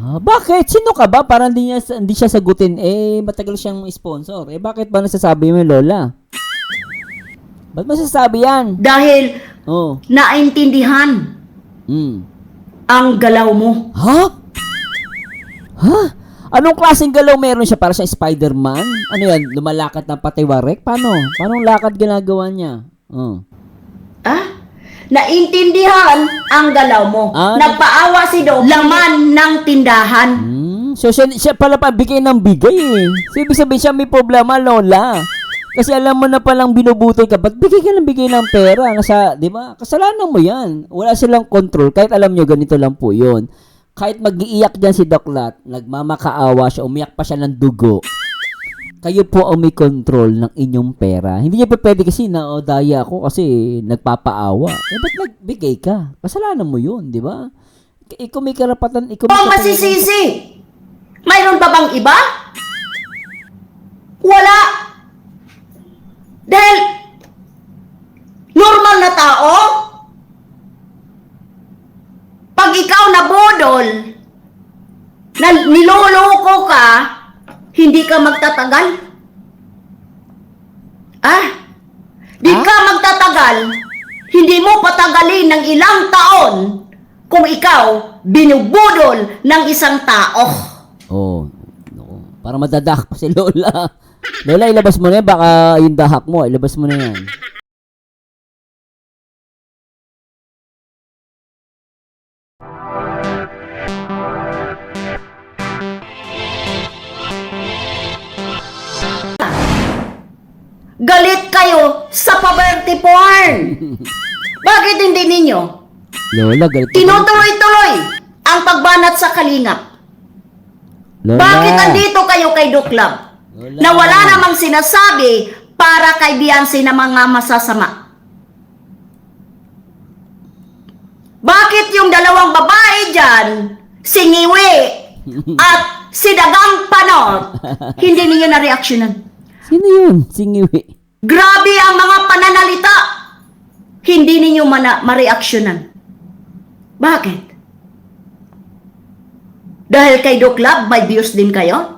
Bakit? Sino ka ba? Parang hindi siya sagutin. Matagal siyang sponsor. Bakit ba nasasabi mo, Lola? Ba't masasabi yan? Dahil Oh. naintindihan ang galaw mo. Ha? Anong klaseng galaw meron siya? Para sa Spider-Man? Ano yan? Lumalakad ng patiwarek? Paano? Paano lakad ginagawa niya? Naintindihan ang galaw mo. Nagpaawa si Doc. Laman ng tindahan. So siya pala bigay ng bigay eh. So, ibig sabihin siya may problema, Lola. Kasi alam mo na palang binubutoy ka, ba't bigay ka ng bigay ng pera? Di ba? Kasalanan mo yan. Wala silang control. Kahit alam nyo, ganito lang po yun. Kahit mag-iiyak dyan si Doc Lat, nagmamakaawa siya, umiyak pa siya ng dugo. Kayo po ang may control ng inyong pera. Hindi niya pa pwede kasi daya ako kasi nagpapaawa. Ba't nagbigay ka? Kasalanan mo yun, di ba? Ikaw may karapatan. Ang masisisi. Mayroon pa bang iba? Wala. Dahil normal na tao, pag ikaw nabudol, na niloloko ka, hindi ka magtatagal. Di ka magtatagal, hindi mo patagalin ng ilang taon kung ikaw binubudol ng isang tao. Para madadak pa si Lola. Lola, ilabas mo na yan. Baka yung dahak mo, ilabas mo na yan. Galit kayo sa poverty porn. Bakit hindi ninyo Lola, galit ka. tinutuloy-tuloy ang pagbanat sa kalingap? Lola. Bakit andito kayo kay Doc Love? Lola. Na wala namang sinasabi para kay Beyonce na mga masasama. Bakit yung dalawang babae dyan, si Ngiwi at si Dagang Panot, hindi ninyo na-reaksyonan? Sino yun? Singiwi. Grabe ang mga pananalita. Hindi ninyo ma-reaksyonan. Bakit? Dahil kay Doc Love, may views din kayo?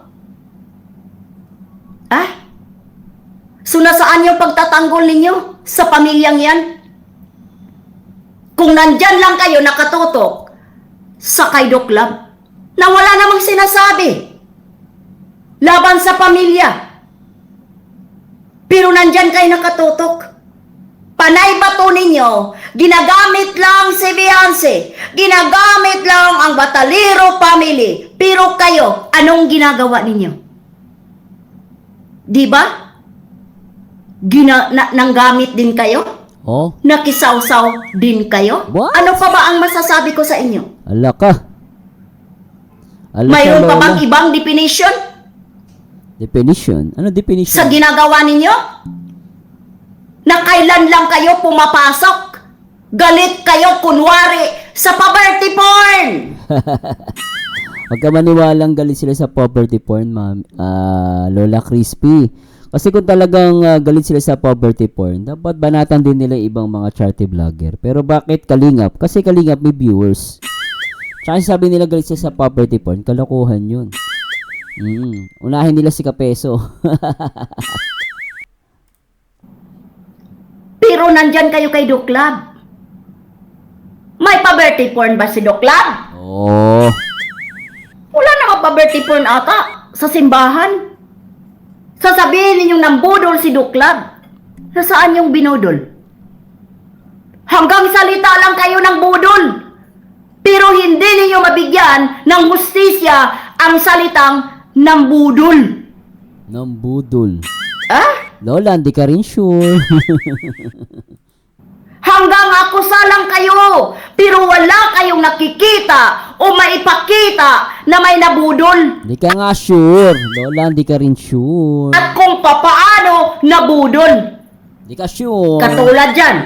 So nasaan yung pagtatanggol ninyo sa pamilyang yan? Kung nandyan lang kayo nakatutok sa kay Doc Love, na wala namang sinasabi laban sa pamilya. Pero nandyan kayo nakatutok. Panay ba to ninyo? Ginagamit lang si Beyonce. Ginagamit lang ang Batalero family. Pero kayo, anong ginagawa ninyo? Di ba? Nanggamit din kayo? Nakisawsaw din kayo? What? Ano pa ba ang masasabi ko sa inyo? Ala ka. Mayroon pa bang ibang definition? Definition? Ano definition? Sa ginagawa ninyo? Na kailan lang kayo pumapasok? Galit kayo kunwari sa poverty porn! Huwag ka maniwalang galit sila sa poverty porn, Lola Crispy. Kasi kung talagang galit sila sa poverty porn, dapat banatan din nila ibang mga charity vlogger. Pero bakit Kalingap? Kasi Kalingap may viewers. Tsaka sabi nila galit sila sa poverty porn, kalokohan yun. Unahin nila si Kapeso. Pero nandyan kayo kay Doc Love. May poverty porn ba si Doc Love? Wala namang poverty porn ata sa simbahan. Sasabihin ninyong nambudol si Doc Love. Saan yung binudol? Hanggang salita lang kayo ng budol. Pero hindi ninyo mabigyan ng hustisya ang salitang nambudol. Nambudol. Lola, hindi ka rin sure. Hanggang akusa lang kayo, pero wala kayong nakikita o maipakita na may nabudol. Hindi ka nga sure. Lola, hindi ka rin sure. At kung papaano nabudol. Hindi ka sure. Katulad dyan,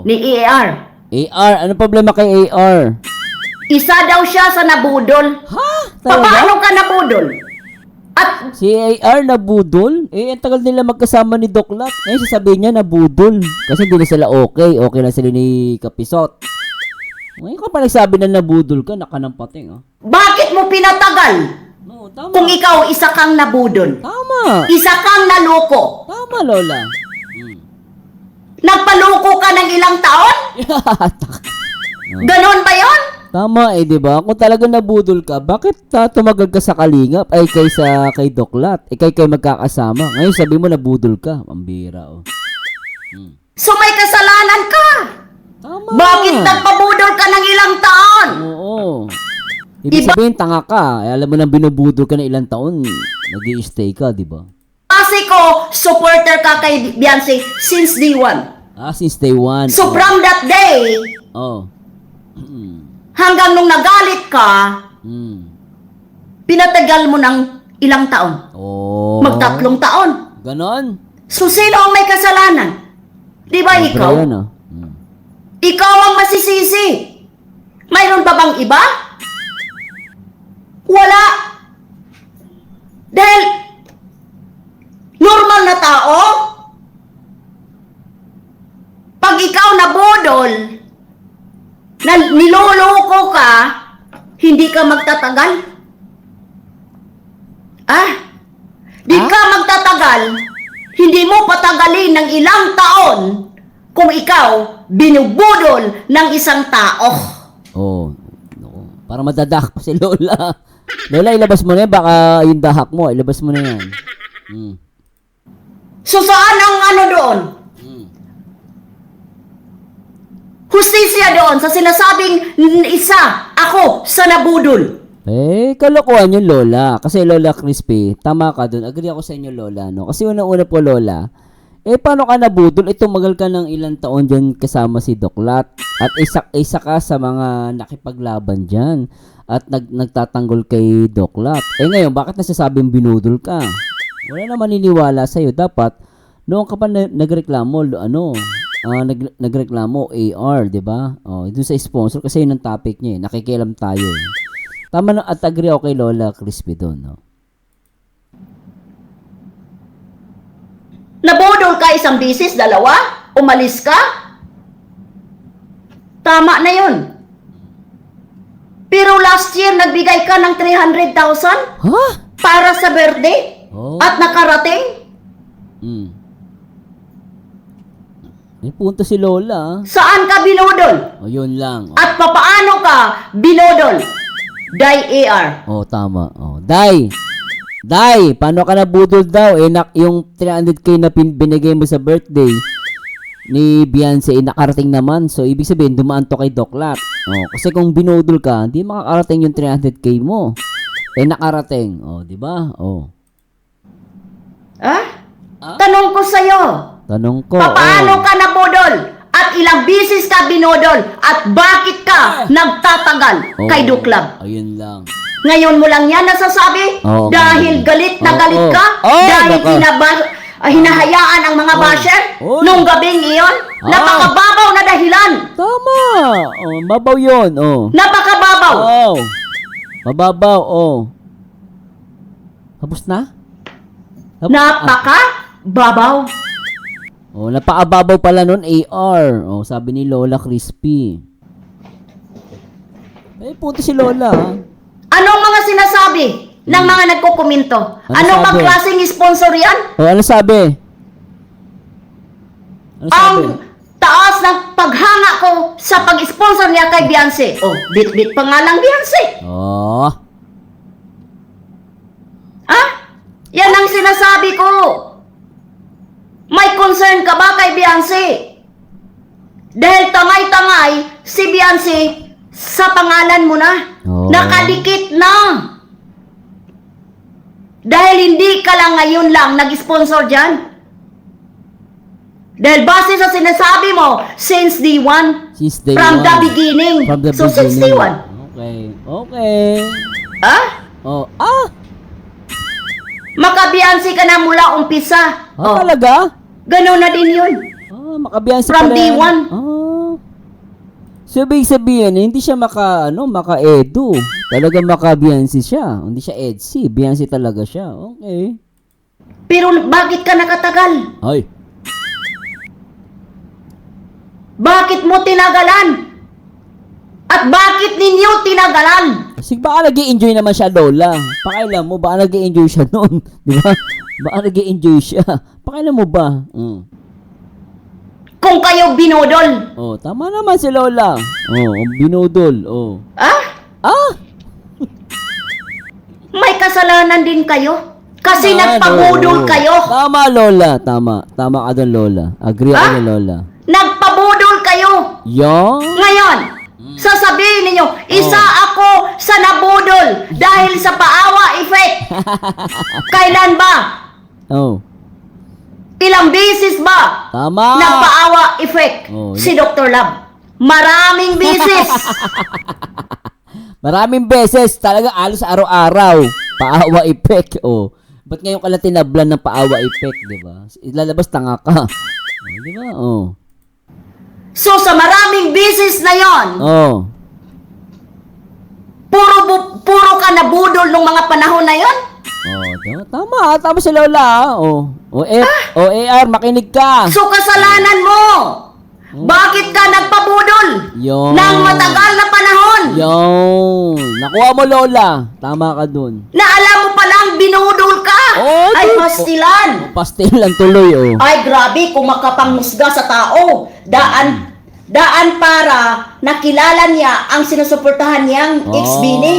ni AR. AR? Ano problema kay AR? Isa daw siya sa nabudol. Paano ka nabudol? At si AR nabudol? Ang tagal nila magkasama ni Doc Lat. Sasabihin niya nabudol. Kasi hindi na sila okay. Okay na sila ni Kapisot. Ngayon ka pa nagsabi na nabudol ka, nakanampating, ah. Bakit mo pinatagal? No, tama. Kung ikaw isa kang nabudol, Tama. isa kang naloko, Tama, Lola. nagpaloko ka ng ilang taon? Ganon ba yon? Tama eh, di ba? Kung talaga nabudol ka, bakit tumagal ka sa Kalingap ay kay Doklat? Kay magkakasama. Ngayon sabi mo nabudol ka. Pambira, oh. So may kasalanan ka. Tama. Bakit nagpabudol ka ng ilang taon? Oo. Ibig sabihin, tanga ka. Eh, alam mo nang binubudol ka na ilang taon, nag-i-stay ka, di ba? Kasi ko, supporter ka kay Beyonce since day one. Since day one. So from that day, Oh. hanggang nung nagalit ka, pinatagal mo ng ilang taon. Oh. Magtatlong taon. Ganon? So sino ang may kasalanan? Di ba ikaw? Yan, ah. Ikaw ang masisisi. Mayroon pa bang iba? Wala. Dahil normal na tao, pag ikaw nabudol, na niloloko ka, hindi ka magtatagal. Di ka magtatagal, hindi mo patagalin ng ilang taon kung ikaw binubudol ng isang tao. Oh. Naku. Para madadak pa si Lola. Lola, ilabas mo na yan. Baka yung dahak mo, ilabas mo na yan. So saan ang ano doon? Hustisya doon sa sinasabing isa ako sa nabudol. Eh, kalokohan yun, Lola. Kasi Lola Crispy, tama ka dun. Agree ako sa inyo, Lola. No? Kasi unang-una po, Lola, paano ka nabudol? Tumagal ka ng ilang taon dyan kasama si Doklat. At isa ka sa mga nakipaglaban dyan. At nagtatanggol kay Doklat. Ngayon, bakit nasasabing binudol ka? Wala na maniniwala sa'yo. Dapat, noong ka pa nagreklamo, nagreklamo AR, di ba? Doon sa sponsor, kasi yun ang topic niya. Nakikialam tayo. Tama na, at agree ako kay Lola Crispy doon, no? Nabudol ka isang bisis, dalawa, umalis ka. Tama na yun. Pero last year, nagbigay ka ng 300,000 Ha? para sa birthday at nakarating. May punto si Lola, ah. Saan ka binudol? Yun lang. At papaano ka binudol? Dai AR. Tama. Day, paano ka nabudol daw? Yung 300k na binigay mo sa birthday ni Beyonce, nakarating naman. So, ibig sabihin, dumaan to kay Doklat. Kasi kung binudol ka, hindi makakarating yung 300k mo. Nakarating. Di ba? Tanong ko sa'yo. Tanong ko. Paano ka nabudol? At ilang bisis ka binudol? At bakit ka nagtatagal kay Duklab? Ayun lang. Ngayon mo lang yan nasasabi? Dahil galit na galit ka? Dahil hinahayaan ang mga basher? Nung gabing iyon? Napakababaw na dahilan. Tama. Mabaw yun. Napakababaw. Mababaw. Tapos na? Napakababaw. Napakababaw pala nun, AR. Sabi ni Lola Crispy. Punto si Lola, ha? Anong mga sinasabi ng mga nagkukomento? Anong sabi? bang klaseng sponsor yan? Ano sabi? Ang taas ng paghanga ko sa pag-sponsor niya kay Beyonce. Bit-bit pa nga lang Beyonce. Yan ang sinasabi ko. May concern ka ba kay Beyonce? Dahil tangay-tangay si Beyonce sa pangalan mo na. Nakadikit na. Dahil hindi ka lang ngayon lang nag-sponsor dyan. Dahil base sa sinasabi mo, since day one. From the beginning. Since day one. Okay. Maka-Beyonce ka na mula umpisa. Talaga? Ganon na din yun. Maka-Beyonce From pala day yan. one. So, ibig sabihin, hindi siya maka-edu. Talaga maka-Beyonce siya. Hindi siya Edsy. Beyonce talaga siya. Okay. Pero bakit ka nakatagal? Ay. Bakit mo tinagalan? At bakit ninyo tinagalan? Kasi baka nag-i-enjoy naman siya, Lola. Pakailan mo, baka nag-i-enjoy siya noon. Di ba? Baka nag-i-enjoy siya. Pakailan mo ba? Kung kayo binodol. Oh, tama naman si Lola. Oh, binudol. Oh. Ah? Ah! May kasalanan din kayo. Kasi Ah, nagpabudol no. kayo. Tama, Lola. Tama. Tama ka doon, Lola. Agree ako Ah? doon, Lola. Nagpabudol kayo. Yung? Ngayon, sasabihin ninyo, isa ako sa nabudol dahil sa paawa effect. Kailan ba? Oh. Ilang beses ba Tama. nagpaawa effect Oh, si Dr. Love? Maraming beses. Maraming beses. Talaga alos araw-araw. Paawa effect. Oh. Ba't ngayon ka lang tinablan ng paawa effect, di ba? Ilalabas tanga ka. Oh, di ba? Oh. So sa maraming beses na yon, Oh. puro ka nabudol nung mga panahon na yon? Oh, tama. Tama si Lola. Oh. O AR, makinig ka. So kasalanan mo. Bakit ka nagpabudol Yung. ng matagal na panahon? Yung. Nakuha mo, Lola. Tama ka dun. Na alam mo palang binudol ka? Oh, Ay, di- pastilan. Pastel lang tuloy, oh. Ay, grabe, kung makapangmusga sa tao. Daan para nakilala niya ang sinusuportahan niyang ex-bini.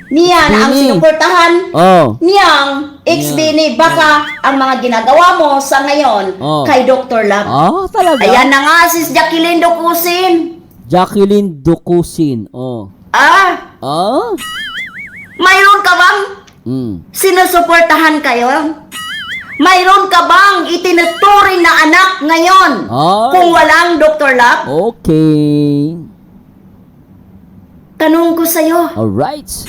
Niyan ang Bini. sinuportahan Oh. niyang ex-bini. Baka ang mga ginagawa mo sa ngayon Oh. kay Dr. Love. Ah, talaga? Ayan na nga, sis Jacqueline Ducusin. Jacqueline Ducusin. Oh. Ah, Ah? mayroon ka bang sinusuportahan kayo? Mayroon ka bang itinuturing na anak ngayon Ay. kung walang Dr. Love? Okay. Tanong ko sa'yo, Alright.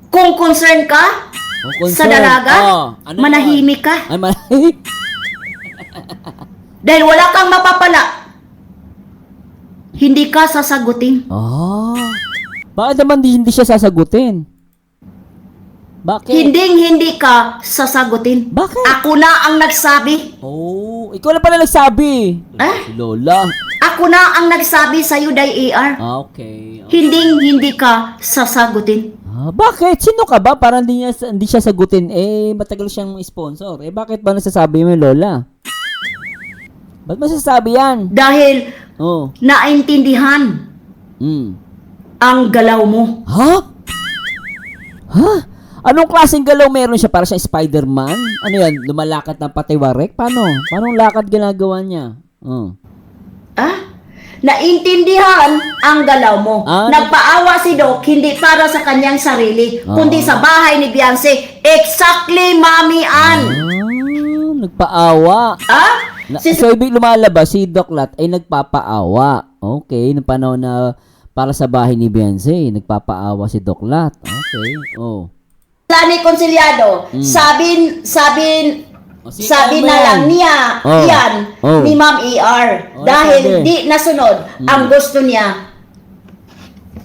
kung concern ka sa dalaga, ano manahimik ka. Ay, manahimik. Dahil wala kang mapapala, hindi ka sasagutin. Ah. Bakit naman hindi siya sasagutin? Bakit? Hindi ka sasagutin. Bakit? Ako na ang nagsabi. Oh, ikaw na pala nagsabi. Ah? Si Lola. Ako na ang nagsabi sa'yo, Day AR. Ah, okay. Hindi ka sasagutin. Ah, bakit? Sino ka ba? Parang hindi siya sagutin. Eh, matagal siyang sponsor. Eh, bakit ba nasasabi mo, Lola? Ba't masasabi yan? Dahil Oh. naintindihan ang galaw mo. Ha? Ha? Anong klaseng galaw meron siya? Para siyang Spider-Man? Ano yan? Lumalakad ng patiwarek? Paano? Paano lakad ginagawa niya? Oh. Ah? Naintindihan ang galaw mo. Ah, Nagpaawa si Doc hindi para sa kanyang sarili, Ah. kundi sa bahay ni Beyonce. Exactly, Mami Ann. Nagpaawa. Ah? So, ibig lumalabas, si Doc Lat ay nagpapaawa. Okay, nung panahon na para sa bahay ni Beyonce, nagpapaawa si Doc Lat. Okay, oh. Lani Conciliado, sabi sige, na Amen. lang niya, Oh. yan, Oh. ni Ma'am ER. Oh, Dahil sabi. di nasunod ang gusto niya.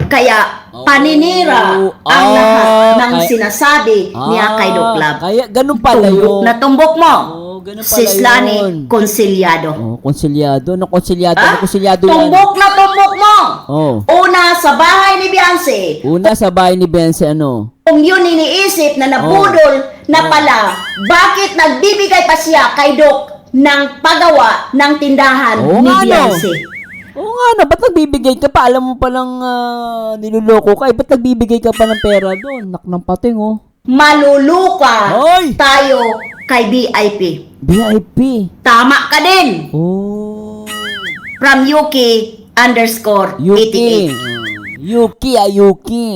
Kaya, Oh. paninira ang Ah, lahat ng kay- sinasabi niya kay Doc Love. Kaya, ganun pala yun. Tumbok mo. Oh, ganun pala Sis Lani yun. Conciliado. Oh, konsilyado. Ano konsilyado? Ah? Ano konsilyado yan? Tumbok na tumbok mo. Oh. Una sa bahay ni Beyonce. Una sa bahay ni Beyonce, ano? Kung yun iniisip na nabudol na pala, bakit nagbibigay pa siya kay Doc ng pagawa ng tindahan Oo ni nga, no? Beyonce? Oo nga na, ba't nagbibigay ka pa? Alam mo palang niluloko ka. Ba't nagbibigay ka pa ng pera doon? Nak ng pating, oh. Maluluka Hoy! tayo kay VIP. VIP. Tama ka din. Oh. From Yuki_88. Yuki. Yuki.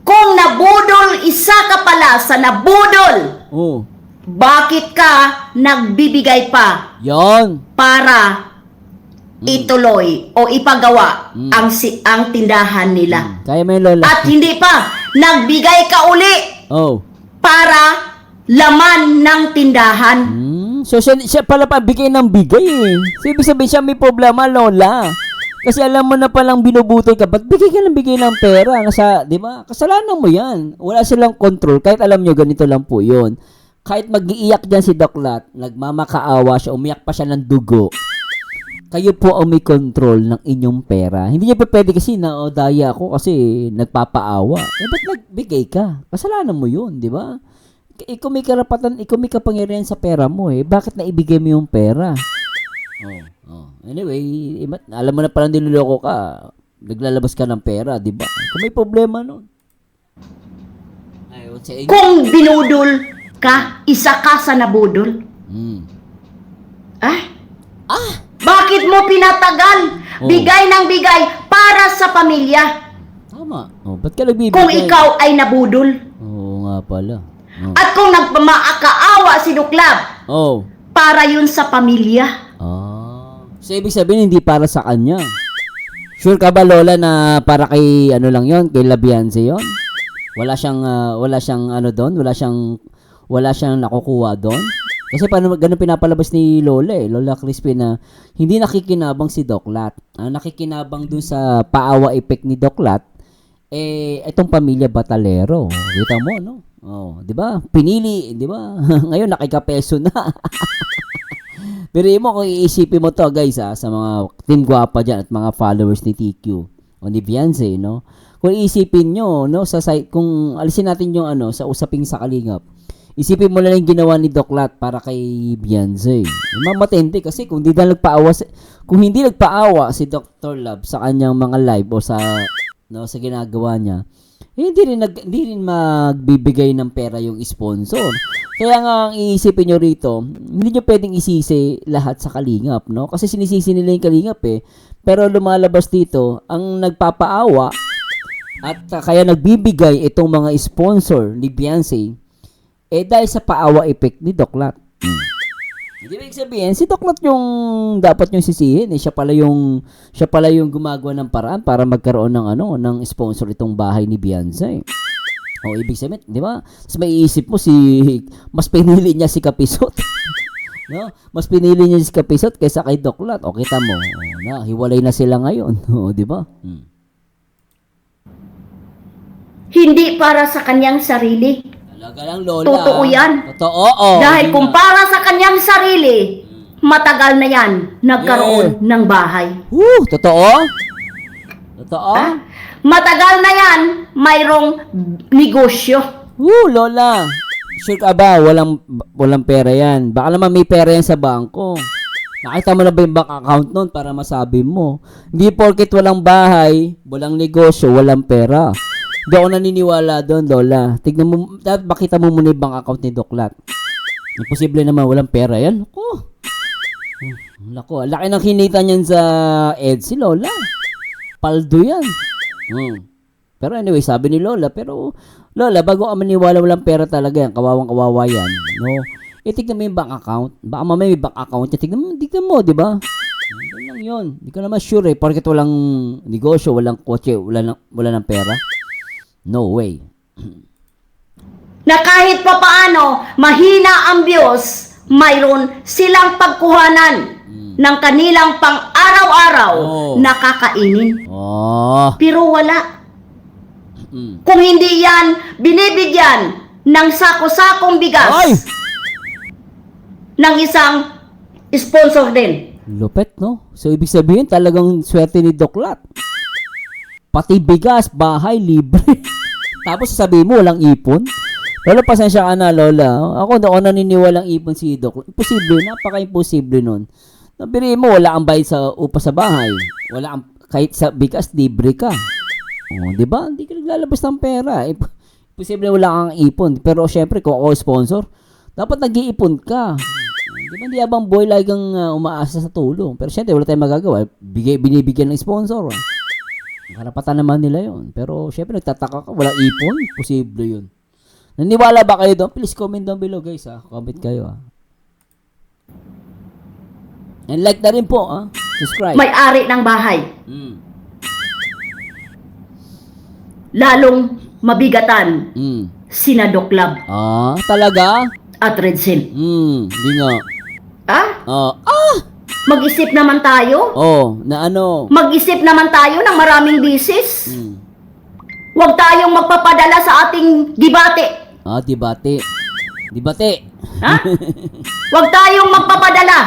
Kung nabudol, isa ka pala sa nabudol. Oh. Bakit ka nagbibigay pa Yon. para ituloy o ipagawa ang tindahan nila? Kaya mo yung Lola. At hindi pa, nagbigay ka uli Oh. para laman ng tindahan. So, siya pala pa bigay ng bigay eh. So, ibig sabihin siya may problema, Lola. Kasi alam mo na palang binubutoy ka, ba't bigay ka ng bigay ng pera? Di ba? Kasalanan mo yan. Wala silang control. Kahit alam nyo, ganito lang po yun. Kahit mag-iiyak dyan si Doc Lat, nagmamakaawa siya, umiyak pa siya ng dugo. kayo po ang may control ng inyong pera. Hindi niyo pa pwede kasi naodaya ako kasi nagpapaawa. Ba't nagbigay ka? Kasalanan mo yun, di ba? Ikaw may karapatan, ikaw may kapangyarihan sa pera mo eh. Bakit naibigay mo yung pera? Anyway, alam mo na palang niloloko ka. Naglalabas ka ng pera, di ba? Kung may problema nun. Ayun, sa inyo. Kung binudol ka, isa ka sa nabudol. Bakit mo pinatagal? Oh. Bigay ng bigay para sa pamilya. Tama. Ba't ka nagbibigay? Kung ikaw ay nabudol. Oo nga pala. At kung nagmaakaawa si Duklab, para yun sa pamilya. So, ibig sabihin, hindi para sa kanya. Sure ka ba, Lola, na para kay, ano lang yon, kay Labianse yon? Wala siyang ano doon? Wala siyang nakukuha doon? Kasi paano ganun pinapalabas ni Lola Lola Crispy na hindi nakikinabang si Doklat. Ang nakikinabang dun sa paawa effect ni Doklat, itong pamilya Batalero. Kita mo, no? Di ba? Pinili, di ba? Ngayon nakikapeso na. Pero mo kung iisipin mo to, guys, sa mga Team Guapa diyan at mga followers ni TQ o ni Beyonce, no? Kung iisipin nyo, no, sa site, kung alisin natin yung sa usaping sa Kalingap, isipin mo na lang yung ginawa ni Doklat para kay Beyonce. Mamatindi kasi kung hindi nagpaawa si Dr. Love sa kanyang mga live o sa ginagawa niya, hindi rin magbibigay ng pera yung sponsor. Kaya nga ang iisipin nyo rito, hindi nyo pwedeng isisi lahat sa Kalingap, no? Kasi sinisisi nila yung Kalingap Pero lumalabas dito, ang nagpapaawa at kaya nagbibigay itong mga sponsor ni Beyonce, dahil sa paawa effect ni Doklat. Hindi ibig sabihin, si Doklat yung dapat yung sisihin. Siya pala yung gumagawa ng paraan para magkaroon ng sponsor itong bahay ni Beyonce. Ibig sabihin, di ba? Mas maiisip mo mas pinili niya si Kapisot. No? Mas pinili niya si Kapisot kaysa kay Doklat. Kita mo, hiwalay na sila ngayon. Di ba? Hindi para sa kanyang sarili. Talaga lang, Lola. Totoo yan. Totoo, Dahil kung para sa kanyang sarili, matagal na yan nagkaroon ng bahay. Totoo? Totoo? Matagal na yan mayroong negosyo. Lola. Sure ka ba? Walang pera yan. Baka naman may pera yan sa bangko. Nakita mo na ba yung bank account nun para masabi mo? Hindi porket walang bahay, walang negosyo, walang pera. Hindi ako naniniwala doon, Lola. Tignan mo, dapat makita mo muna yung bank account ni Doklat. Imposible naman, walang pera yan. Naku, laki ng kinita niyan sa EDSI, Lola. Paldo yan. Pero anyway, sabi ni Lola, pero Lola, bago ka maniwala walang pera talaga yan, kawawang-kawawa yan. No? Tignan mo yung bank account. Baka mamaya may bank account yan. Tignan mo, di ba? Yan lang yun. Hindi ka naman sure porket walang negosyo, walang kotse, wala ng pera. No way. Na kahit pa paano, mahina ang Diyos, mayroon silang pagkuhanan ng kanilang pang-araw-araw na kakainin. Pero wala. Kung hindi yan, binibigyan ng sako-sakong bigas ng isang sponsor din. Lupet, no? So, ibig sabihin, talagang swerte ni Doklat. Pati bigas, bahay, libre. Tapos sasabihin mo, walang ipon. Lola, pasensya ka na, Lola. Ako naniniwalang ipon si Doklat. Imposible, napaka-imposible nun. Nabiri mo, wala kang bayad sa upa sa bahay. Kahit sa bigas, libre ka. Di ba? Hindi ka naglalabas ng pera. Imposible wala kang ipon. Pero syempre, kung ako sponsor, dapat nag-iipon ka. Di ba? Hindi abang boy lagi kang umaasa sa tulong. Pero syempre, wala tayong magagawa. Binibigyan ng sponsor. Karapatan naman nila yon. Pero syempre, nagtataka ka. Walang ipon. Posible yun. Naniwala ba kayo doon? Please comment down below, guys. Comment kayo. And like na rin po. Subscribe. May-ari ng bahay. Lalong mabigatan sina Doklab. Talaga? At Redsin. Hindi nga. Mag-isip naman tayo. Na ano? Mag-isip naman tayo ng maraming bisis. Huwag tayong magpapadala sa ating debate. Debate. Huwag tayong magpapadala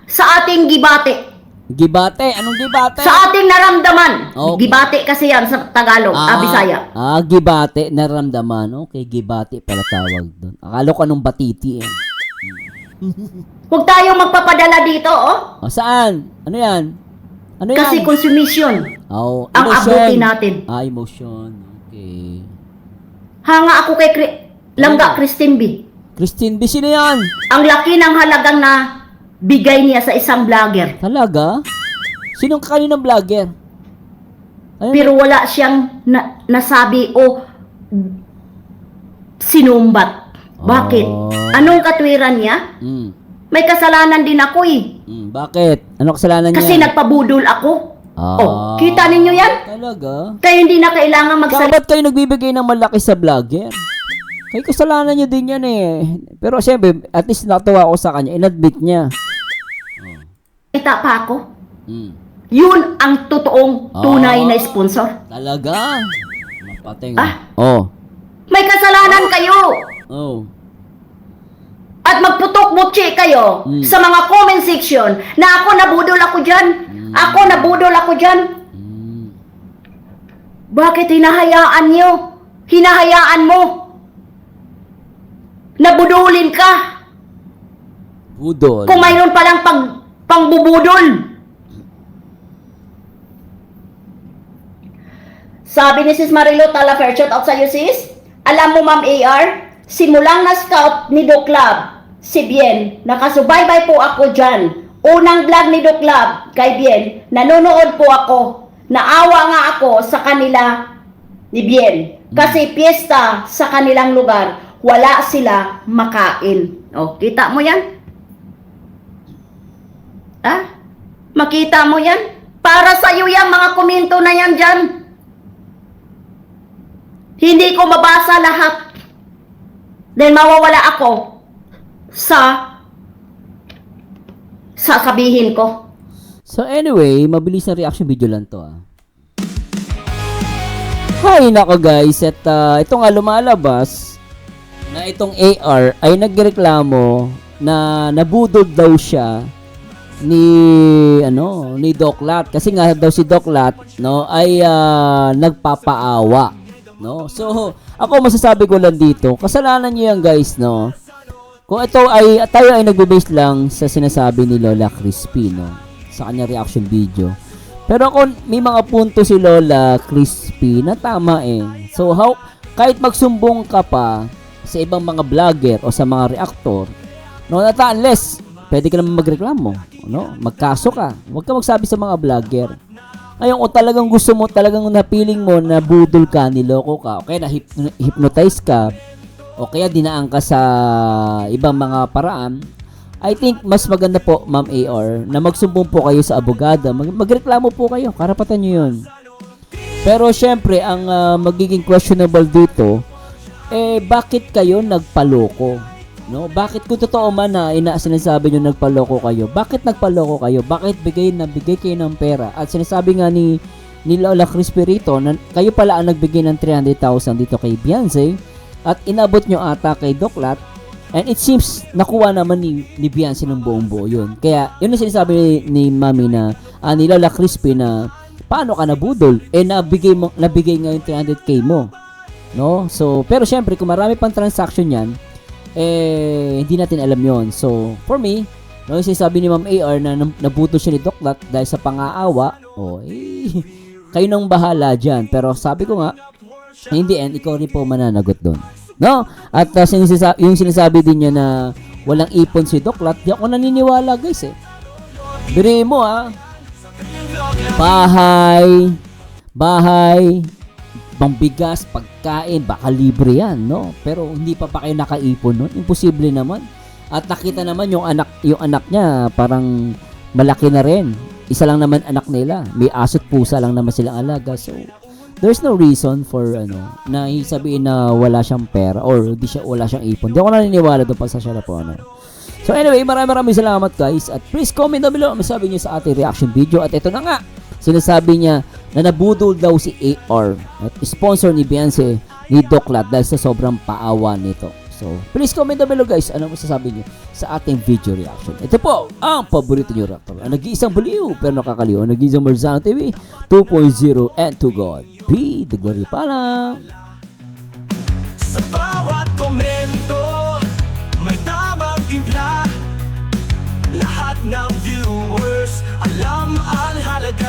sa ating debate. Gibate. Anong gibate? Sa ating naramdaman. Okay. Gibati kasi yan sa Tagalog, Bisaya. Gibate. Naramdaman. Okay, gibate pala tawag doon. Akala ko anong batiti eh. Huwag tayong magpapadala dito, oh. O, saan? Ano yan? Ano yan? Kasi consumption Oh, ang emotion. abuti natin. Emotion. Okay. Hanga ako kay Langga Christine B. Christine B, sino yan? Ang laki ng halagang na bigay niya sa isang vlogger. Talaga? Sinong kaninang vlogger? Ano? Pero wala siyang nasabi o sinumbat. Bakit? Oh. Anong katwiran niya? Mm. May kasalanan din ako eh. Bakit? Ano kasalanan niya? Kasi nagpabudol ako. Ah. Oh, kita ninyo yan? Talaga? Kaya hindi na kailangan Saka magsalita. ba't kayo nagbibigay ng malaki sa vlogger? Kaya kasalanan niyo din yan eh. Pero siyempre, at least natuwa ako sa kanya. In-admit niya. Pa ako. Mm. Yun ang totoong tunay na sponsor. Talaga? Mapating. Ah. Oh. May kasalanan kayo. Oh. At magputok-butsi kayo sa mga comment section na ako nabudol ako dyan. Ako nabudol ako dyan. Bakit hinahayaan nyo? Hinahayaan mo? Nabudulin ka. Budol. Kung mayroon palang pangbubudol. Sabi ni Sis Marilo Talafer, shout out sa iyo sis. Alam mo Ma'am AR, simulang na-scout ni Doc Lab, si Bien, nakasubaybay po ako dyan. Unang vlog ni Doc Lab, kay Bien, nanonood po ako. Naawa nga ako sa kanila ni Bien. Kasi piyesta sa kanilang lugar, wala sila makain. O, kita mo yan? Ah? Makita mo yan? Para sa iyo yan, mga komento na yan dyan. Hindi ko mabasa lahat. Dahil mawawala ako sa sasabihin ko. So anyway, mabilis na reaction video lang to Hay nako guys, at ito nga lumalabas na itong AR ay nagreklamo na nabudol daw siya ni Doc Lat kasi nga daw si Doc Lat ay nagpapaawa. So ako masasabi ko lang dito, kasalanan niyo yan guys kung tayo ay nagbe-base lang sa sinasabi ni Lola Crispy sa kanya reaction video. Pero kung may mga punto si Lola Crispy na tama so kahit magsumbong ka pa sa ibang mga vlogger o sa mga reactor unless pwede ka naman magreklamo magkaso ka, huwag ka magsabi sa mga vlogger. Ngayon, kung talagang gusto mo, talagang napiling mo na budol ka, niloko ka, o kaya na-hypnotize ka, o kaya dinaan ka sa ibang mga paraan, I think mas maganda po, Ma'am AR, na magsumbong po kayo sa abogado. Magreklamo po kayo, karapatan nyo yun. Pero syempre, ang magiging questionable dito, bakit kayo nagpaloko? Bakit kung totoo man na sinasabi nyo nagpaloko kayo? Bakit nagpaloko kayo? Bakit bigay kayo ng pera? At sinasabi nga ni Lola Crispy rito na kayo pala ang nagbigay ng 300,000 dito kay Beyonce at inabot nyo ata kay Doc Lat, and it seems nakuha naman ni Beyonce ng buong buo yun. Kaya yun ang sinasabi ni Mami ni Lola Crispy na paano ka nabudol? Nabigay nga yung 300k mo. So, pero syempre kung marami pang transaction yan, hindi natin alam yon. So, for me, yung sinasabi ni Ma'am AR na nabutol siya ni Doc Lat dahil sa pang-aawa, kayo nang bahala dyan. Pero sabi ko nga, in the end, ikaw rin po mananagot doon. At yung sinasabi din niya na walang ipon si Doc Lat, di ako naniniwala guys Biri mo bahay, pangbigas, pagkain, baka libre yan, Pero hindi pa kayo nakaipon nun. Imposible naman. At nakita naman yung anak niya, parang malaki na rin. Isa lang naman anak nila. May aso't pusa lang naman silang alaga. So, there's no reason for, na sabihin na wala siyang pera or wala siyang ipon. Hindi ako naniniwala doon sa siya na po, So, anyway, maraming salamat guys. At please comment down below ang masabi niyo sa ating reaction video. At ito na nga, sinasabi niya na nabudol daw si AR at sponsor ni Beyonce ni Doc Lat dahil sa sobrang paawa nito. So, So, please comment down below guys, ano masasabi niyo sa ating video reaction. Ito po, ang paborito niyo reactor. Ang nag-iisang baliw, pero nakakaliw. Ang nag-iisang Marzano TV 2.0 and to God be the glory. Paalam! Sa bawat komento, may tamang timpla. Lahat ng viewers, alam ang halaga.